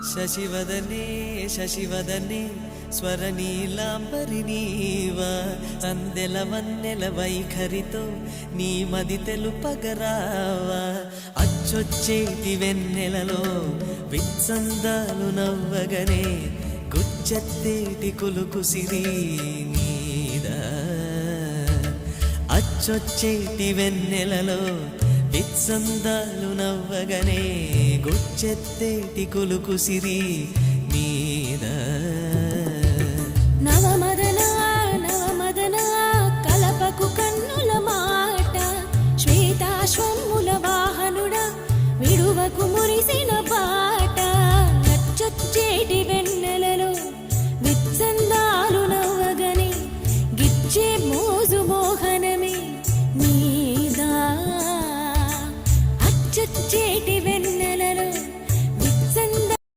శశివదనే శశివదనే స్వరనీలాంబరి నీవా సందెల వన్నెల వైఖరితో నీ మది తెలుపగరావా అచ్చొచ్చేటి వెన్నెలలో విత్సందాలు నవ్వగనే గుచ్చెత్తేటి కులుకు సిరి నీదా అచ్చొచ్చేటి వెన్నెలలో విత్సందాలు నవ్వగనే గుచ్చెత్తేటి కులుకు సిరి నీ